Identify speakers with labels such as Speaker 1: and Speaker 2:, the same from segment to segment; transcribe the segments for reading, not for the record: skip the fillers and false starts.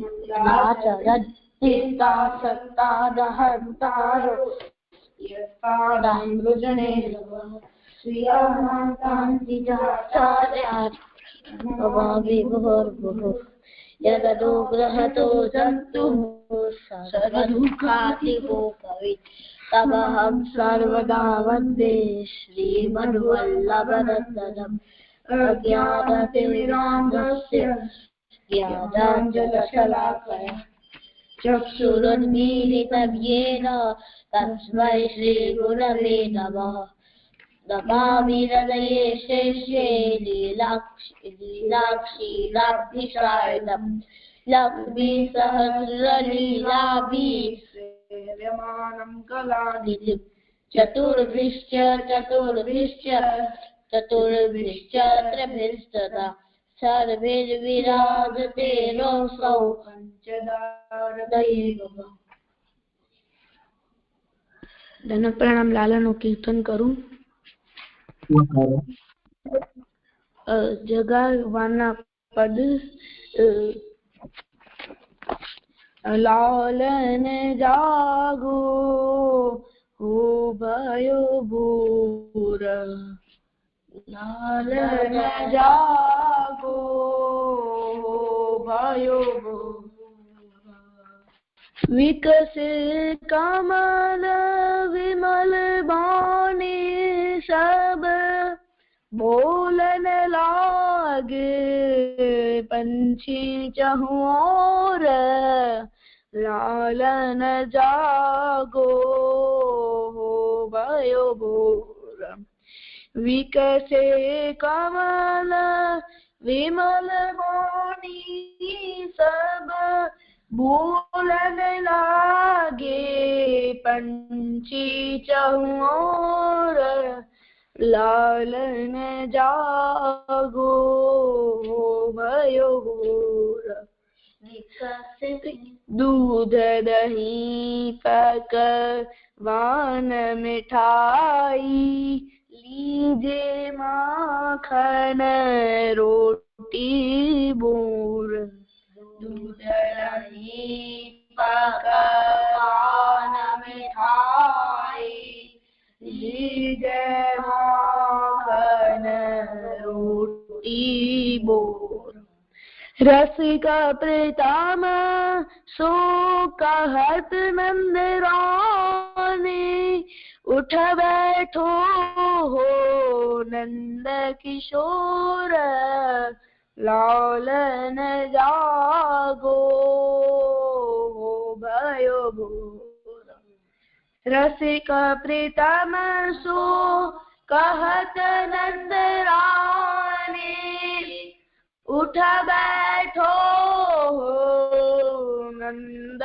Speaker 1: मंदाचरन्निता सत्तादहन्तारो यस्तादं वृजने श्रियाकान्तिजाचार्यार्भुः यदनुग्रहतो जन्तुः सर्वदुःखातिगो भवेत् तमहं सर्वदा वन्दे श्रीमद्वल्लभनन्दनम् अज्ञानतिमिरान्धस्य ज्ञानाञ्जनशलाकया चक्षुरुन्मीलितं येन तस्मै श्रीगुरवे नमः। नमामि हृदये शेषे लीलाक्षीराब्धिशायनम् लक्ष्मीसहस्रलीलाभिः सेव्यमानं कलानिधिम् चतुर्भिश्च त्रिभिस्तथा सर्वैर्विराजते रोऽसौ पंचदारदये नमः। धन प्रणाम लालाનું કીર્તન કરું। જગાવાના પદ લાલન જાગો હો भयो ભૂર लालन जागो भयो विकसित कमल विमल बानी सब बोलन लागे पंछी चहुओर लालन जागो भयो भूर विकसे कमल विमल वाणी सब बोलन लागे पंछी चहुओर लालन जागो भयो भूर दूध दही पकवान मिठाई लीजे माखन रोटी बोर दूध दही पकवान मिठाई लीजे माखन रोटी बोर रसिक प्रीतम सो कहत नंद रानी उठ बैठो हो नंद किशोर लालन जागो भयो भूर रसिक प्रीतम सो कहत नंद रानी उठ बैठो हो नंद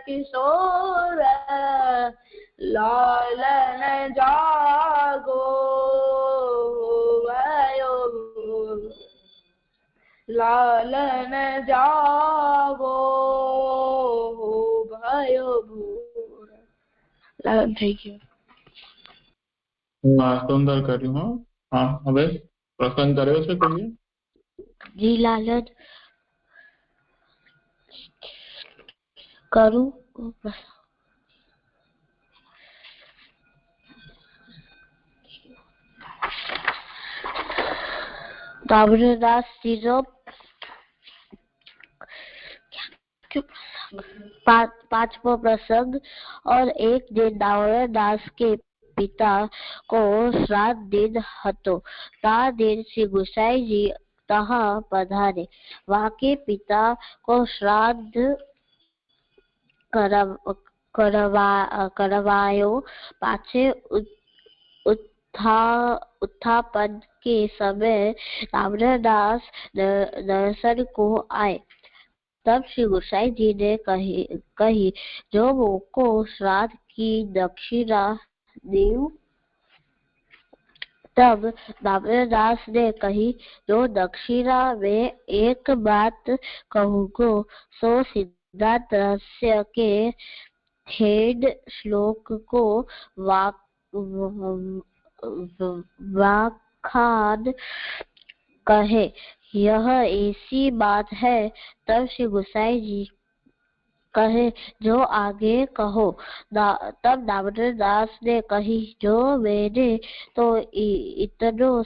Speaker 1: किशोर लालन जागो भयो लालन जागो भयो भूर। લાલન થઈ ગયું।
Speaker 2: સુંદર કર્યું। હા હવે પ્રસંગ કર્યો છે કહીએ।
Speaker 1: જી લાલન કરું दास चीजों पांचवा प्रसंग। और एक दिन दास के पिता को श्राद्ध दिन હતો। ता दिन श्री गुसाई जी तहाँ पधारे। वहाँ के पिता को श्राद्ध करवायो। पाछे उत्थापन के समय रामदास दर्शन को आए। तब श्री गोसाई जी ने कही जो मोको श्राद्ध की दक्षिणा देव। तब रामदास ने कही जो दक्षिणा में एक बात कहूँगो सो सिद्धांत रहस्य के खेद श्लोक को वाखान कहे यह ऐसी बात है। तब श्री गोसाई जी कहे, जो आगे कहो। तब दामोदर दास ने कही, जो मैंने तो इतनो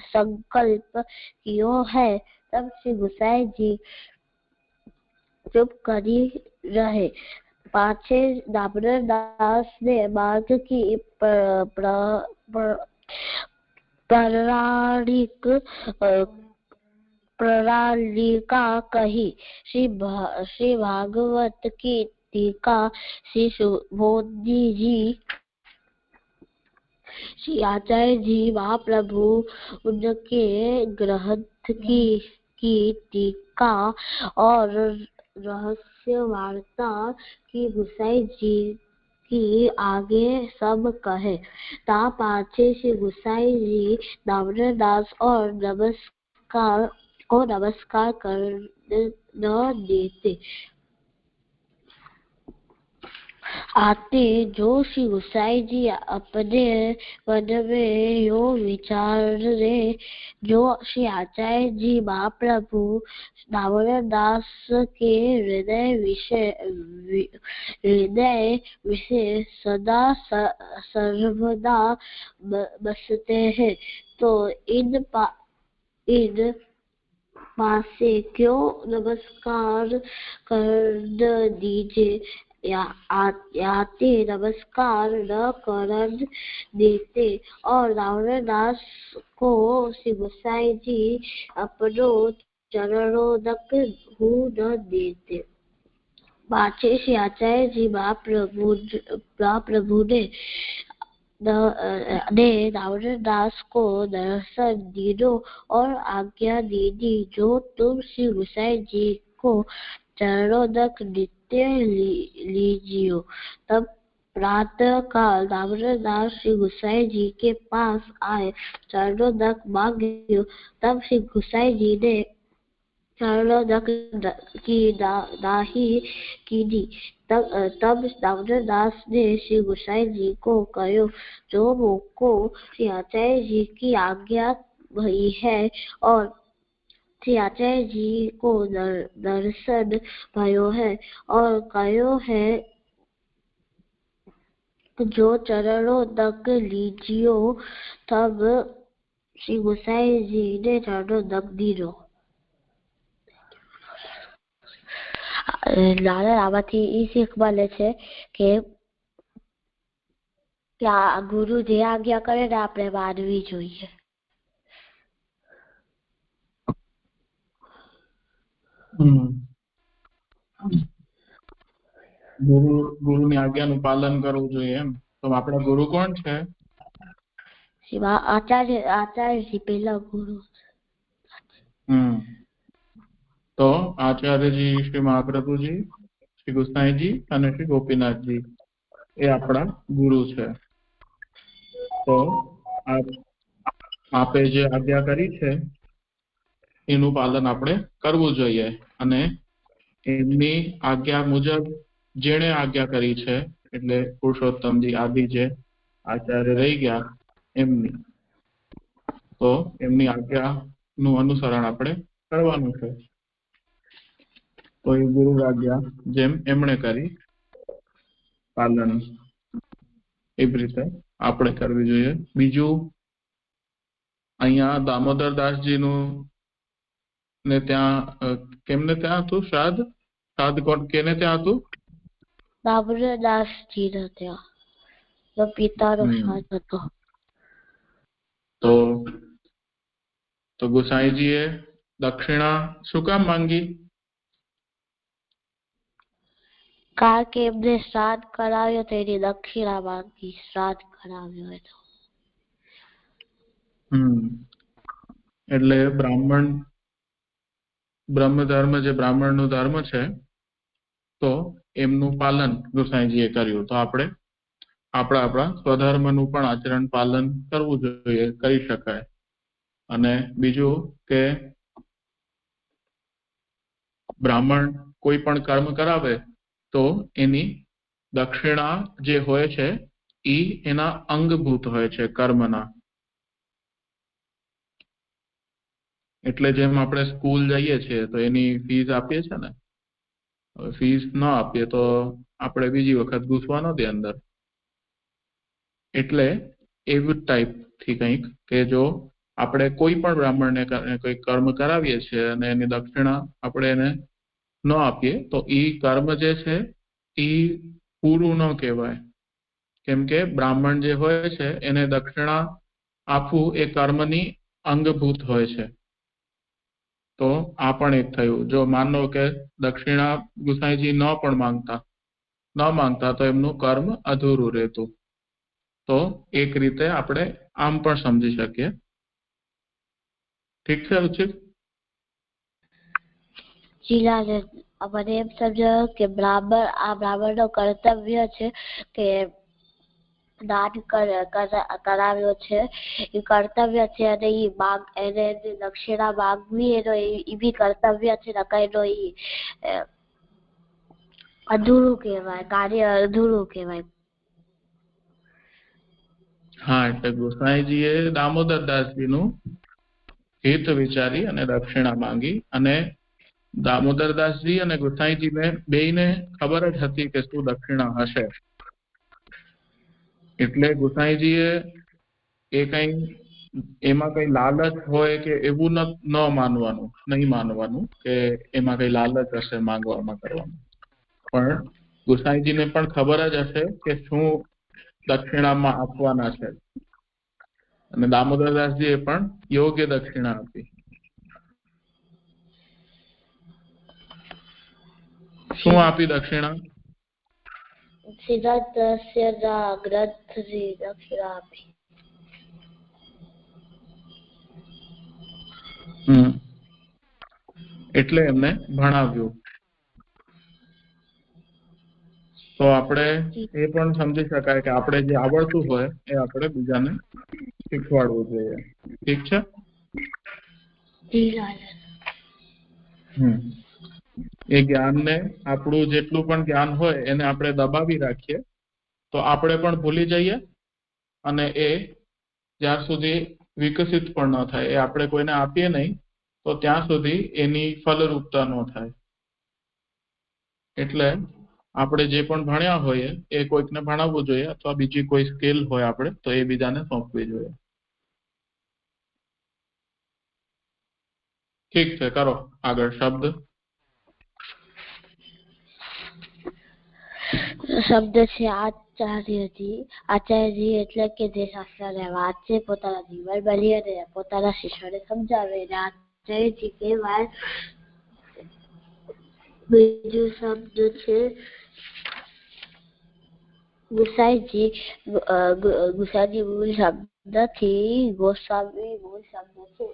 Speaker 1: संकल्प कियो है। तब श्री गोसाई जी चुप करी रहे। पाछे दामोदर दास ने मार्ग की प्रणालिका कही। श्री भागवत की टीका श्री सुबोधी जी, श्री आचार्य जी महाप्रभु उनके ग्रंथ की टीका और रहस्य वार्ता की गोसाई जी की आगे सब कहे। ता पाछे श्री गोसाई जी दामोदर दास और नमस्कार कर न देते। आते जो श्री गोसाई जी अपने मन में यो विचारे, जो श्री आचार्य जी महाप्रभु दामोदर दास के हृदय विषय सदा सर्वदा बसते हैं, तो इन पासे क्यों नमस्कार कर दीजिए। आते नमस्कार न कर देते और दामोदर दास को श्री गोसाई जी अपनो चरणों तक न देते। पाछे श्री आचार्य जी महाप्रभु ने दामोदर दास को दर्शन दीदो और आज्ञा दी दी, जो तुम श्री गोसाई जी को चरणों तक नित्य लीजियो। तब प्रातः काल दामोदर दास श्री गोसाई जी के पास आए, चरणों तक मांगियो। तब श्री गोसाई जी ने चरणों तक की दाही की दी। तब दामोदर दास ने श्री गोसाई जी को कहो, जो मोको श्री आचार्य जी की आज्ञा भई है और श्री आचार्य जी को दर्शन भयो है और कहो है, जो चरणों तक लीजियो। तब श्री गोसाई जी ने चरणों तक दीदो। દાદા આમાંથી એ શીખ મળે છે કે ગુરુ જે આજ્ઞા કરે ને આપણે માનવી જોઈએ.
Speaker 2: ગુરુની આજ્ઞાનું પાલન કરવું જોઈએ એમ. તો આપણા ગુરુ કોણ છે?
Speaker 1: આચાર્યજી પહેલા ગુરુ.
Speaker 2: તો આચાર્યજી શ્રી મહાપ્રભુજી, શ્રી ગુસાઈજી અને શ્રી ગોપીનાથજી એ આપણા ગુરુ છે. તો આપે જે આજ્ઞા કરી છે એનું પાલન આપણે કરવું જોઈએ અને એમની આજ્ઞા મુજબ જેણે આજ્ઞા કરી છે એટલે પુરુષોત્તમજી આદિ જે આચાર્ય રહી ગયા એમની, તો એમની આજ્ઞાનું અનુસરણ આપણે કરવાનું છે. તો એ ગુરુ આજ્ઞા જેમ એમણે કરી પાલન એવી રીતે આપણે કરવી જોઈએ. બીજું અહીંયા દામોદર દાસજીનું ને ત્યાં કેમને ત્યાં હતું શ્રાદ્ધ? શ્રાદ્ધ કોણ કેને ત્યાં હતું?
Speaker 1: દામોદર દાસજીને ત્યાં પિતાનો શ્રાદ્ધ હતો.
Speaker 2: તો ગોસાઈજીએ દક્ષિણા શું કામ માંગી?
Speaker 1: કારણ કે એમને શ્રાદ્ધ કરાવ્યો તો એની દક્ષિણા માંગી. શ્રાદ્ધ કરાવ્યો હતો
Speaker 2: એટલે બ્રહ્મ ધર્મ જે બ્રાહ્મણનો ધર્મ છે તો એમનું પાલન ગોસાઈજીએ કર્યું. તો આપણે આપણા સ્વધર્મનું પણ આચરણ પાલન કરવું જોઈએ, કરી શકાય. અને બીજું કે બ્રાહ્મણ કોઈ પણ કર્મ કરાવે તો એની દક્ષિણા જે હોય છે એ એના અંગભૂત હોય છે કર્મના. એટલે જેમ આપણે સ્કૂલ જઈએ છીએ તો એની ફીસ આપીએ છીએ ને, હવે ફીસ ન આપીએ તો આપણે બીજી વખત ઘૂસવા ન દે અંદર. એટલે એવું ટાઈપ થી કંઈક કે જો આપણે કોઈ પણ બ્રાહ્મણને કોઈ કર્મ કરાવીએ છીએ અને એની દક્ષિણા આપણે એને ન આપીએ તો ઈ કર્મ જે છે ઈ પૂરું ન કહેવાય. કેમ કે બ્રાહ્મણ જે હોય છે એને દક્ષિણા આપવું એ કર્મની અંગભૂત હોય છે. તો આ પણ એક થયું. જો માનો કે દક્ષિણા ગુસાઈજી ન માંગતા તો એમનું કર્મ અધૂરું રહેતું. તો એક રીતે આપણે આમ પણ સમજી શકીએ. ઠીક છે ઉચિત?
Speaker 1: મને એમ સમજાયું કે બ્રાહ્મણ નો કર્તવ્ય છે કે દાન કરાવ્યો છે એ કર્તવ્ય છે, અને એને દક્ષિણા માંગવી એનો એ બી કર્તવ્ય છે. નકર એનો અધૂરું કહેવાય, કાર્ય અધૂરું કહેવાય.
Speaker 2: હા, એટલે ગોસાઈજીએ દામોદરદાસજી નું હિત વિચારી અને દક્ષિણા માંગી, અને દામોદરદાસજી અને ગોસાઈજીને બેયને ખબર જ હતી કે શું દક્ષિણા હશે. એટલે ગોસાઈજીએ એમાં કઈ લાલચ હોય કે એવું નહીં માનવાનું કે એમાં કઈ લાલચ હશે માંગવામાં કરવાનું. પણ ગોસાઈજીને પણ ખબર જ હશે કે શું દક્ષિણામાં આપવાના છે, અને દામોદરદાસજીએ પણ યોગ્ય દક્ષિણા આપી. શું આપી દક્ષિણા?
Speaker 1: સિદ્ધાર્થના ગ્રંથની દક્ષિણા આપી.
Speaker 2: એટલે એમને ભણાવ્યું. તો આપણે એ પણ સમજી શકાય કે આપણે જે આવડતું હોય એ આપણે બીજાને શીખવાડવું જોઈએ. ઠીક છે? એ જ્ઞાનને, આપણું જેટલું પણ જ્ઞાન હોય એને આપણે દબાવી રાખીએ તો આપણે પણ ભૂલી જઈએ, અને એ જ્યાં સુધી વિકસિત પણ ન થાય, એ આપણે કોઈને આપીએ નહીં તો ત્યાં સુધી એની ફલરૂપતા ન થાય. એટલે આપણે જે પણ ભણ્યા હોઈએ એ કોઈકને ભણાવવું જોઈએ, અથવા બીજી કોઈ સ્કિલ હોય આપણે તો એ બીજાને સોંપવી જોઈએ. ઠીક છે, કરો આગળ.
Speaker 1: શબ્દ છે આચાર્યજી. આચાર્યજી એટલે કે જે શાસ્ત્રને વાંચે, પોતાના જીવન બની અને પોતાના શિષ્યોને સમજાવે એને આચાર્યજી કહેવાય. બીજું શબ્દ છે ગુસાઈજી. ગુસાઈજી મૂળ શબ્દ નથી, ગોસ્વામી મૂળ શબ્દ છે.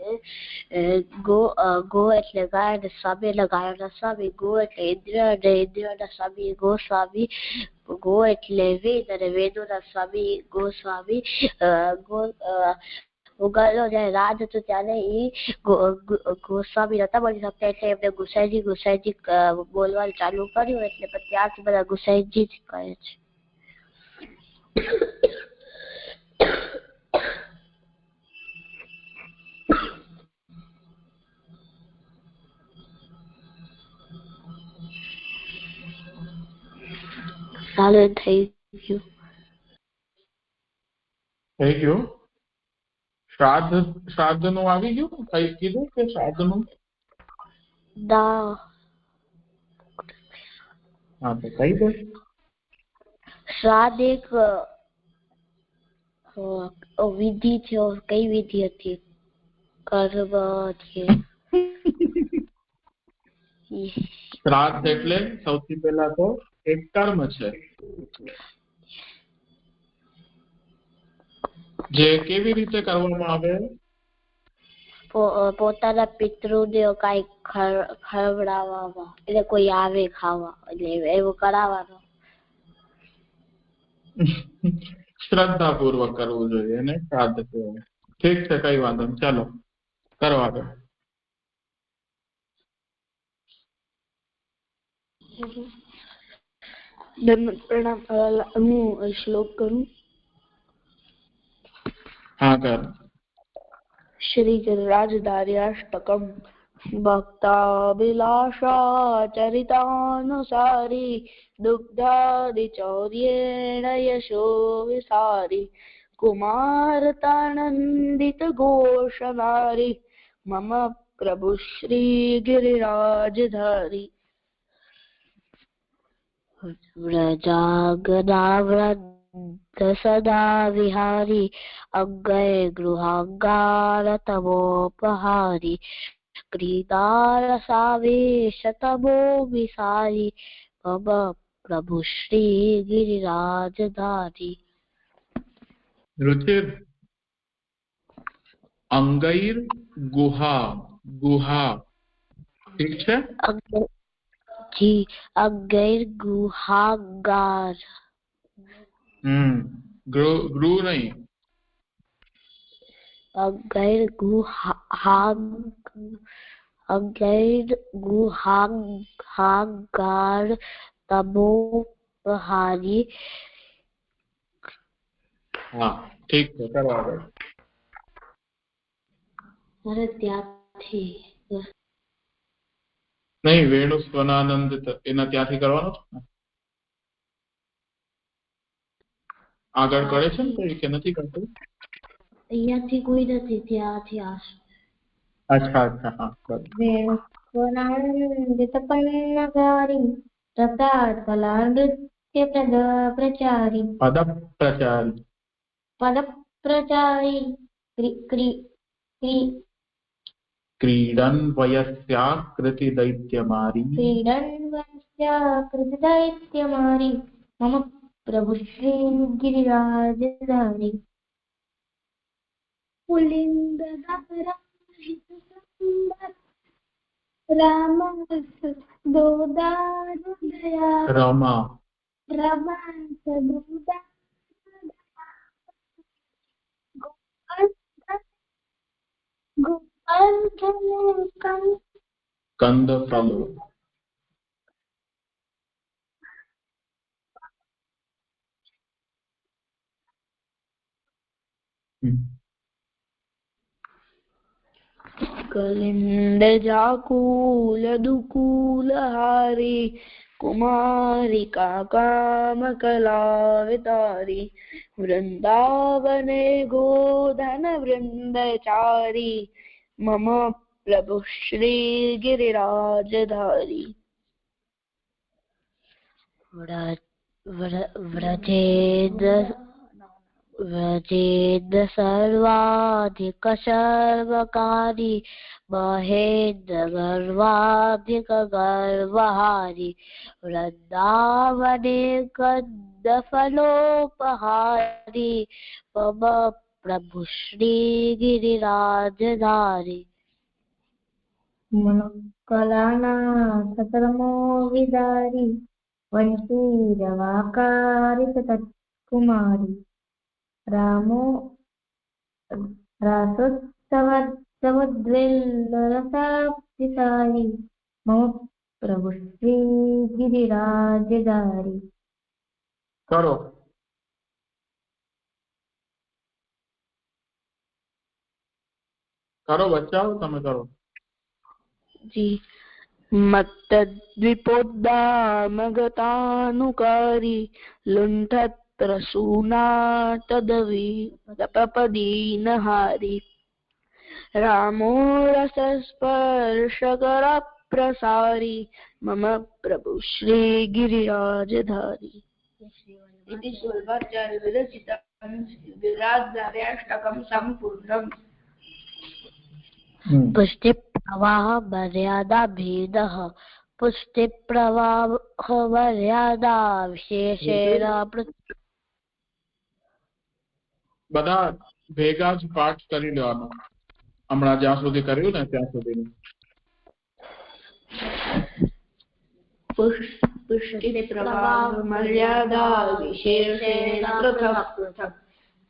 Speaker 1: ગો એટલે ગાય, અને સ્વામી એટલે ગાયોના સ્વામી. ગો એટલે ઇન્દ્રિય, અને ઇન્દ્રિયોના સ્વામી ગોસ્વામી. ગો એટલે વેદ, અને વેદોના સ્વામી ગોસ્વામી. મુગલો જયારે રાજ હતું ત્યારે એ ગોસ્વામી નતા બની શકતા, એટલે એમને ગુસાઈજી બોલવાનું ચાલુ કર્યું. એટલે ત્યારથી બધા ગુસાઈજી જ કહે છે. થઈ
Speaker 2: ગયું. શ્રાદ્ધ નું આવી ગયું. કઈ કીધું કે શ્રાદ્ધ નું? હા, તો કઈ દે.
Speaker 1: શ્રાદ્ધ એક વિધિ છે. કઈ વિધિ હતી? કર્મ છે.
Speaker 2: શ્રાદ્ધ એટલે સૌથી પહેલા તો એક કર્મ છે, જે કેવી રીતે કરવામાં આવે?
Speaker 1: પોતાના પિતૃને કઈ ખવડાવવામાં, એટલે કોઈ આવે ખાવા, એટલે એવું કરાવવાનું.
Speaker 2: શ્રદ્ધા પૂર્વક કરવું જોઈએ એને શ્રાદ્ધ કહેવાય. ઠીક છે, કઈ વાંધો નહીં. ચાલો કરો આગળ.
Speaker 3: પ્રણામ. હું શ્લોક કરું.
Speaker 2: હા, કર.
Speaker 3: श्रीगिरिराजधार्याष्टकम् भक्ताभिलाषाचरितानुसारी दुग्धादिचौर्येण यशो विसारी कुमारतानन्दित घोषनारी मम प्रभु श्रीगिरिराजधारी।
Speaker 1: व्रजागदाव्रत सदा विहारी अग्गय गृहागारतमोपहारी क्रीडारसावेशतमो विसारी मम प्रभु श्री गिरिराजधारी।
Speaker 2: रुचिर अंगैर गुहा गुहा ठीक है
Speaker 1: जी अग्गैर गुहागार
Speaker 2: ग्रू नहीं
Speaker 1: अग्गैर गुहागार तमोपहारी।
Speaker 2: हाँ ठीक है करो आगे।
Speaker 1: अरे ત્યાંથી
Speaker 2: नहीं वेणु स्वनानंदित એના ત્યાંથી કરવાનો છે ને આગળ કરે છે ને કોઈ કે નથી કરતું
Speaker 1: અહીંયાથી કોઈ નથી ત્યાંથી આવશે।
Speaker 2: अच्छा अच्छा हाँ
Speaker 4: वेणु स्वनानंदित पन्नगारी प्रसाद कला नृत्य प्रचारी
Speaker 2: पद प्रचारी क्रीडन वयस्याकृति दैत्यमारी
Speaker 4: मम प्रभु श्री गिरिराजधारी। पुलिंदधारा
Speaker 2: रमा कंद फलो
Speaker 3: कलिंद जाकूल दुकूलहारी कुमारिका काम कलावितारी वृंदावने गोधन वृंदचारी मम प्रभु श्री गिरिराजधारी।
Speaker 1: व्रजेद सर्वाधिक सर्वकारी महेन्द्र गर्वाधिक गर्वहारी वृंदावने कंद फलोपहारी मम प्रभु श्री गिरिराजधारी।
Speaker 4: मनोकलाना सतरमो विदारी वंशीरवाकारी सतकुमारी रामो रासोत्सवद्वेल्लरसाप्तिसारी मम प्रभु श्री गिरिराजधारी।
Speaker 2: करो करो बच्चाओ તમે करो
Speaker 3: जी मत्तद्विपोद्दामगतानुकारी लुण्ठत्रसूना तदवीपदीनहारी रामो रसस्पर्शकरप्रसारी मम प्रभु श्री गिरिराजधारी। इति सुलभाचार्य विरचितं गिरिराजधार्याष्टकं सम्पूर्णम्।
Speaker 1: पुष्टि प्रवाह मर्यादा भेदः पुष्टि प्रवाह मर्यादा विशेषेण
Speaker 2: બધા ભેગા જ પાઠ કરી લેવાનો હમણાં જ્યાં સુધી કર્યું ને ત્યાં સુધીનું
Speaker 3: पुष्टि प्रवाह मर्यादा विशेषेण पृथक् पृथक्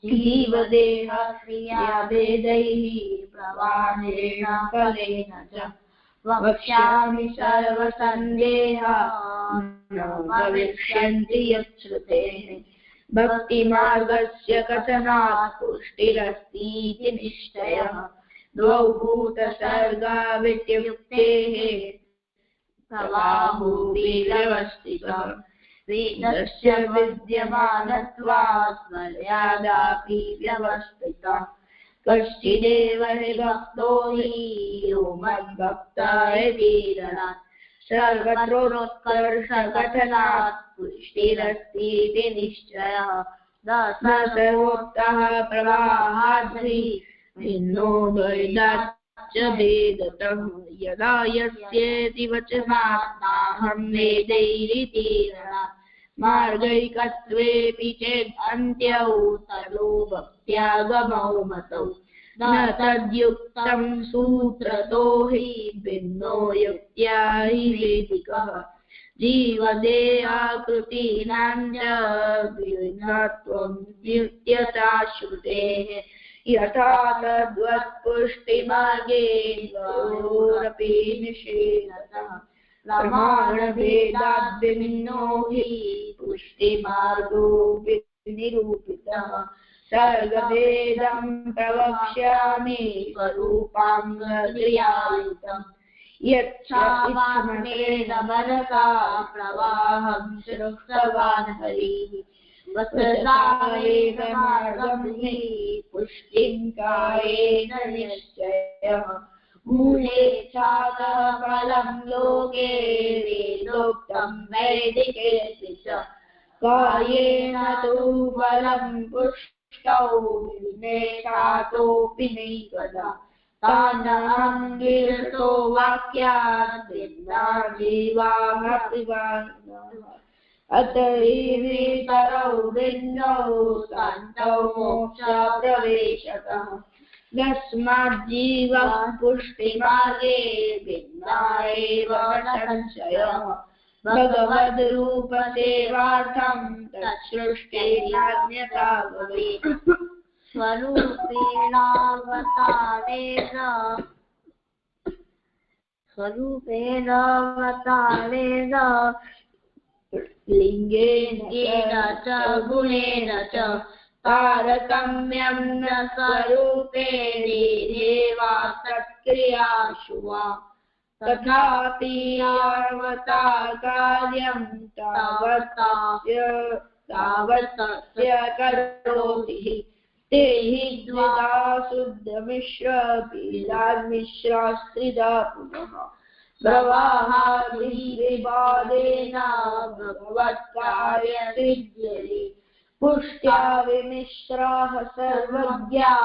Speaker 3: जीवदेह क्रियाभेदैः प्रवाहेण फलेन च वक्ष्यामि सर्वसन्देहा न भविष्यन्ति यच्छ्रुतेः भक्तिमार्गस्य कथनात् पुष्टिरस्तीति निश्चयः द्वौ भूतसर्गा विद्युक्तेः प्रवाहो व्यवस्थितः वेदस्य विद्यमानत्वात् मर्यादापि व्यवस्थिता कश्चिदेव हि भक्तो हि यो मद्भक्ता इति रणात् सर्वत्रोत्कर्षकथनात् पुष्टिरस्तीति निश्चयः न सर्वोक्तः प्रवाहाद्रि भिन्नो भेदाच्च भेदतः यदा यस्येति वचनात्माहं वेदैरिति रणात् मार्गैकत्वेऽपि चेद् अन्त्यौ ततो भक्त्यागमौ मतौ न तद्युक्तं सूत्रतो हि भिन्नो युक्त्या हि वेदिकः जीवदेहाकृतीनां च भिन्नत्वं युक्त्यता श्रुतेः यथा तद्वत्पुष्टिमार्गे द्वयोरपि निषेधतः प्रमाणभेदाद् भिन्नो हि पुष्टिमार्गो निरूपितः सर्गभेदं प्रवक्ष्यामि स्वरूपाङ्गक्रियायुतम् यच्छावान्मेन मनसा प्रवाहं श्रुतवान् हरिः वसतावेदमार्गं हि पुष्टिं कायेन निश्चयः मूले चातः फलं लोके वेदोक्तं वैदिकेति च कायेन तु फलं पुष्टौ विनेशातोऽपि नैकदा तानहं विरतो वाक्यात् भिन्ना जीवामपि अत एवेतरौ भिन्नौ सान्तौ मोक्षप्रवेशतः यस्मात् जीवः पुष्टिमार्गे भिन्ना एव न संशयः भगवद्रूपसेवार्थं तत्सृष्टेनान्यथा भवेत्
Speaker 1: स्वरूपेणावतारेण
Speaker 3: लिंगेन च गुणेन च तारतम्यं न स्वरूपे देवा तत्क्रियासु वा तथापि अवतारकार्यं तावत्तस्य करोति ते हि द्विधा शुद्धमिश्रमिश्रास्त्रिधा पुनः प्रवाहादिविवादेन भगवत्कार्यसिद्ध्यति पुष्ट्या विमिश्राः सर्वज्ञा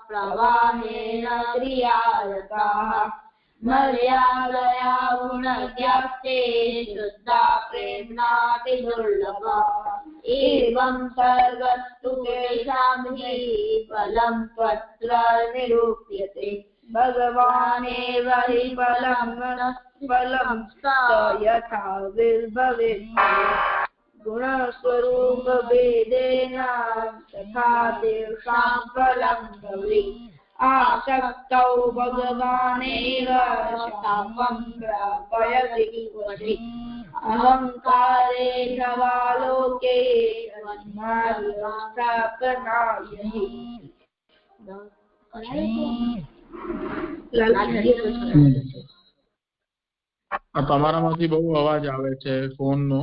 Speaker 3: प्रवाहेन क्रियारताः मर्यादया गुणज्ञास्ते शुद्धा प्रेम्णाति दुर्लभा एवं सर्वस्तु तेषां हि फलं तत्र निरूप्यते भगवानेव हि फलं स यथा विर्भवेत् गुणस्वरूपभेदेन तथा तेषां फलं भवेत् आसक्तौ भगवानेव शामं प्रापयति क्वचित् अहङ्कारे नवालोके स्थापनाय हि
Speaker 2: તમારામાંથી બહુ અવાજ આવે છે ફોનનો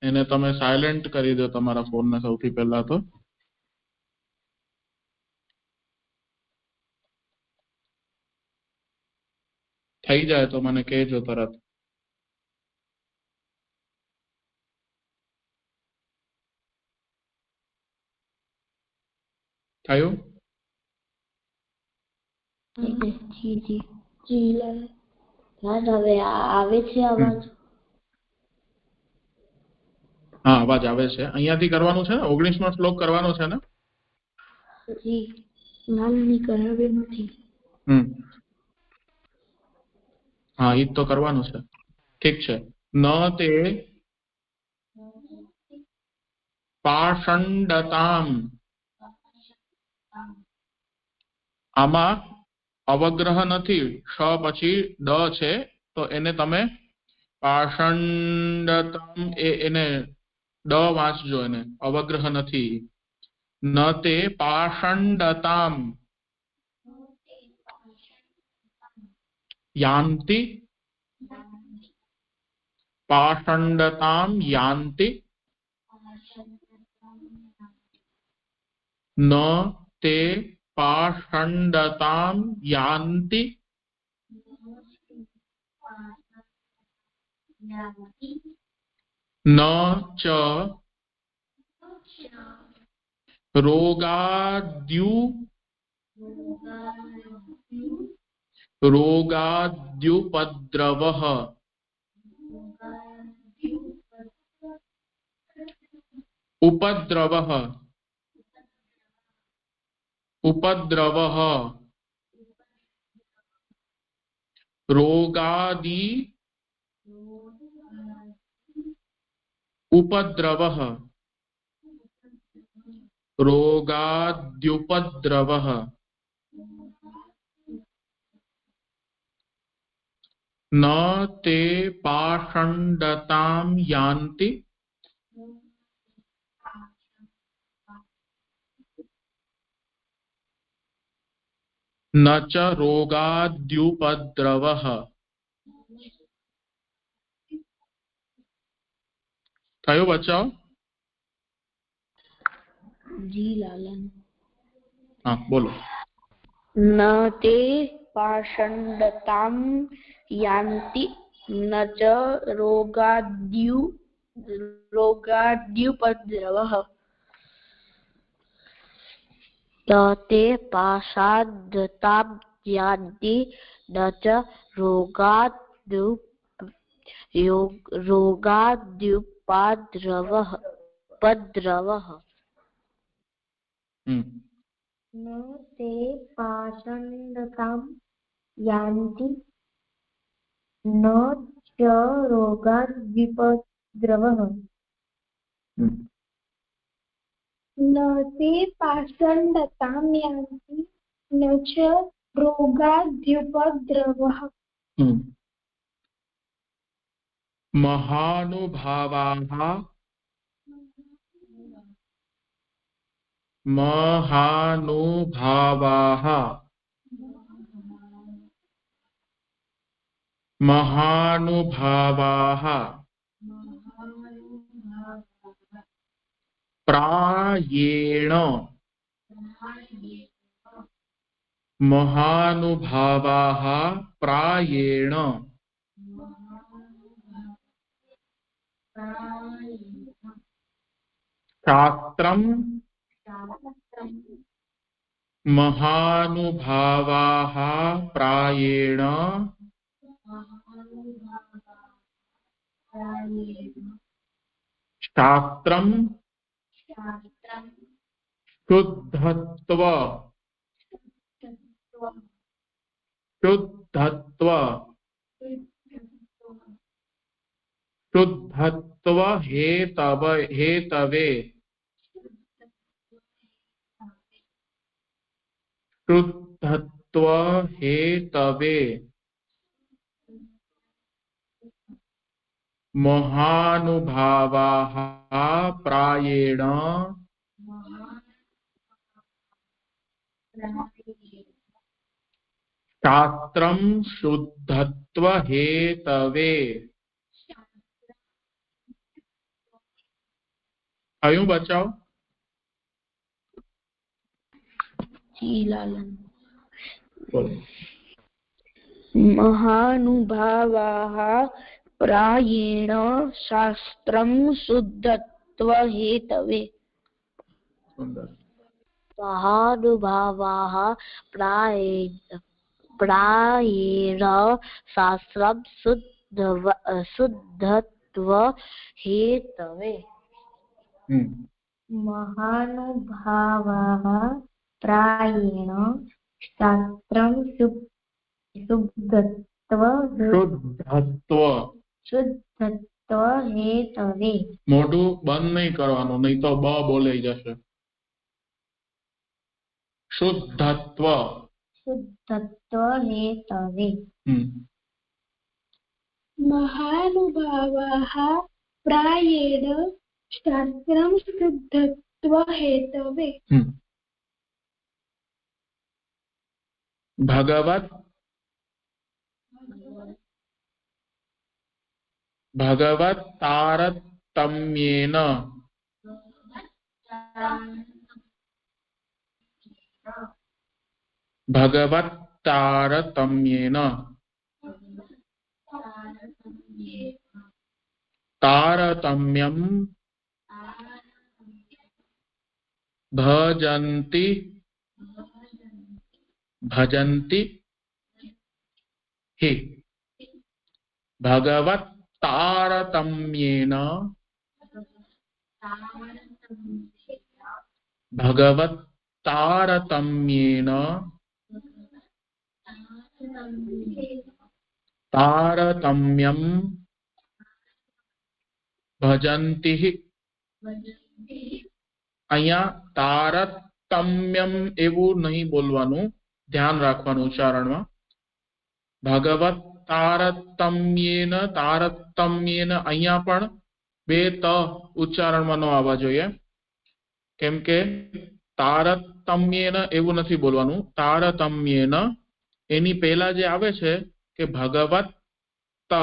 Speaker 2: એને તમે સાયલેન્ટ કરી દો તમારા ફોનને સૌથી પહેલા તો થઈ જાય તો મને કહેજો તરત થયું
Speaker 1: હવે આવે છે અવાજ
Speaker 2: હા અવાજ આવે છે અહીંયાથી કરવાનું છે ને 19મો શ્લોક કરવાનો છે ને
Speaker 1: જી લાલની કરાવે નથી
Speaker 2: હા ઈ તો કરવાનું છે ઠીક છે ન તે પાષંડતામ આમાં અવગ્રહ નથી શ પછી ડ છે તો એને તમે પાષંડતમ એને ડ વાંચજો એને અવગ્રહ નથી ન તે પાષંડતામ यान्ति पाषण्डतां यान्ति न ते पाषण्डतां यान्ति न च रोगाद्युपद्रवः उपद्रवः उपद्रवः रोगादि उपद्रवः रोगाद्युपद्रवः न ते पाषण्डतां यान्ति न च रोगाद्युपद्रवः। थयो बचाओ।
Speaker 3: जी लालन।
Speaker 2: हाँ बोलो।
Speaker 3: न ते पाषण्डतां यान्ति न च रोगाद्युपद्रवः।
Speaker 1: न ते पाषाण्डतां यान्ति न च रोगाद्युपद्रवः।
Speaker 4: न ते पाषण्डतां यान्ति न च रोगाद्युपद्रवः। न ते पाषण्डतां यान्ति न च रोगाद्युपद्रवः।
Speaker 2: महानुभावाः महानुभावाः महानुभावाः प्रायेण महानुभावाः प्रायेण शास्त्रं महानुभावाः प्रायेण शास्त्रं शुद्धत्व शुद्धत्व शुद्धत्व हेतवे शुद्धत्व हेतवे महानुभावाः प्रायेण शास्त्रं शुद्धत्व हेतवे। अयूं बचाओ।
Speaker 3: जी लालन।
Speaker 2: बोलो।
Speaker 3: महानुभावाः प्रायेण शास्त्रं शुद्धत्वहेतवे।
Speaker 2: सुंदर।
Speaker 1: महानुभावाः प्रायेण शास्त्रं शुद्धत्वहेतवे।
Speaker 4: महानुभावाः प्रायेण शास्त्रं शुद्धत्वहेतवे।
Speaker 2: मोढુं बंद नहीं करवानुं, नहीं तो ब बोलाई जशे। शुद्धत्व
Speaker 4: शुद्धत्वहेतवे।
Speaker 3: महानुभावाः प्रायेण शास्त्रं शुद्धत्वहेतवे।
Speaker 2: भगवत भगवत तारतम्येन भगवत तारतम्येन तारतम्यं भजन्ति भजन्ति हि भगवत तारतम्येन भगवत तारतम्येन तारतम्यं भजन्ति हि અહીંયા તારતમ્યમ એવું નહીં બોલવાનું, ધ્યાન રાખવાનું ઉચ્ચારણમાં. ભગવત તારતમ્યેન તારતમ્યેન અહીંયા પણ બે ત ઉચ્ચારણમાં ન આવવા જોઈએ, કેમ કે તારતમ્યેન એવું નથી બોલવાનું. તારતમ્યેન એની પહેલા જે આવે છે કે ભગવત ત,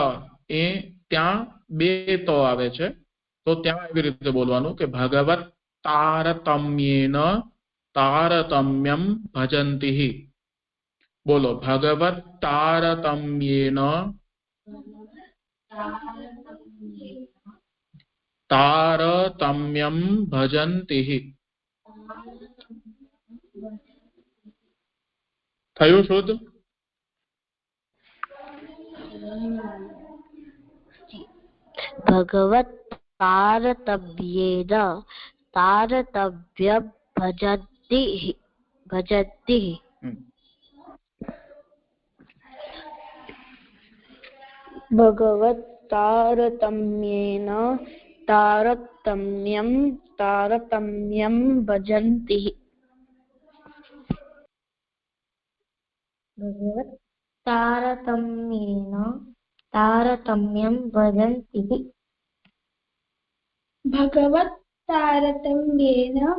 Speaker 2: એ ત્યાં બે ત આવે છે, તો ત્યાં એવી રીતે બોલવાનું કે ભગવત तारतम्येन तारतम्यं भजन्ति हि. बोलो, भगवत तारतम्येन तारतम्यं भजन्ति हि. थयुं शुद्ध?
Speaker 1: भगवत तारतम्येन तारतम्यं भजन्ति भजन्ति.
Speaker 3: भगवत तारतम्येन तारतम्यं भजन्ति.
Speaker 4: भगवत तारतम्येन तारतम्यं भजन्ति.
Speaker 3: भगवत तारतम्येन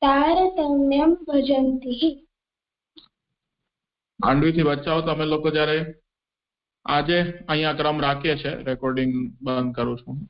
Speaker 3: तारतम्यं भजन्ति.
Speaker 2: માંડવીથી બચાવો તમે લોકો. જ્યારે આજે અહીંયા ક્રમ રાખીએ છે, રેકોર્ડિંગ બંધ કરું છું.